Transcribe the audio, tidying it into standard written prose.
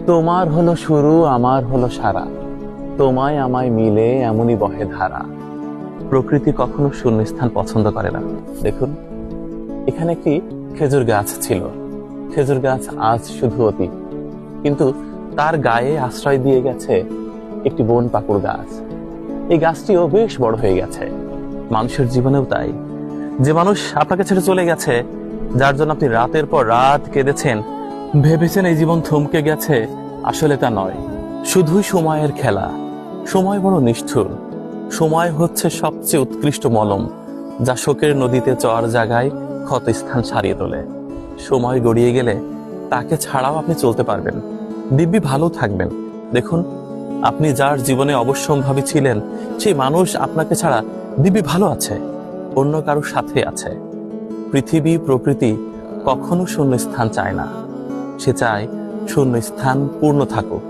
তোমার হলো শুরু, আমার হলো সারা, তোমায় আমায় মিলে এমনই বহে ধারা। প্রকৃতি কখনো শূন্যস্থান পছন্দ করে না। দেখুন, এখানে একটি খেজুর গাছ ছিল। খেজুর গাছ আজ শুধু অতীত, কিন্তু তার গায়ে আশ্রয় দিয়ে গেছে একটি বন পাকুড় গাছ। এই গাছটিও বেশ বড় হয়ে গেছে। মানুষের জীবনেও তাই। যে মানুষ আপনাকে ছেড়ে চলে গেছে, যার জন্য আপনি রাতের পর রাত কেঁদেছেন, ভেবেছেন এই জীবন থমকে গেছে, আসলে তা নয়। শুধুই সময়ের খেলা। সময় বড় নিষ্ঠুর। সময় হচ্ছে সবচেয়ে উৎকৃষ্ট মলম, যা শোকের নদীতে চর জাগায়, ক্ষত স্থান সারিয়ে তোলে। সময় গড়িয়ে গেলে তাকে ছাড়াও আপনি চলতে পারবেন, দিব্যি ভালো থাকবেন। দেখুন, আপনি যার জীবনে অবশ্যম্ভাবী ছিলেন, সেই মানুষ আপনাকে ছাড়া দিব্যি ভালো আছে, অন্য কারোর সাথে আছে। পৃথিবী, প্রকৃতি কখনো শূন্য স্থান চায় না। সে চায় শূন্য স্থান পূর্ণ থাকুক।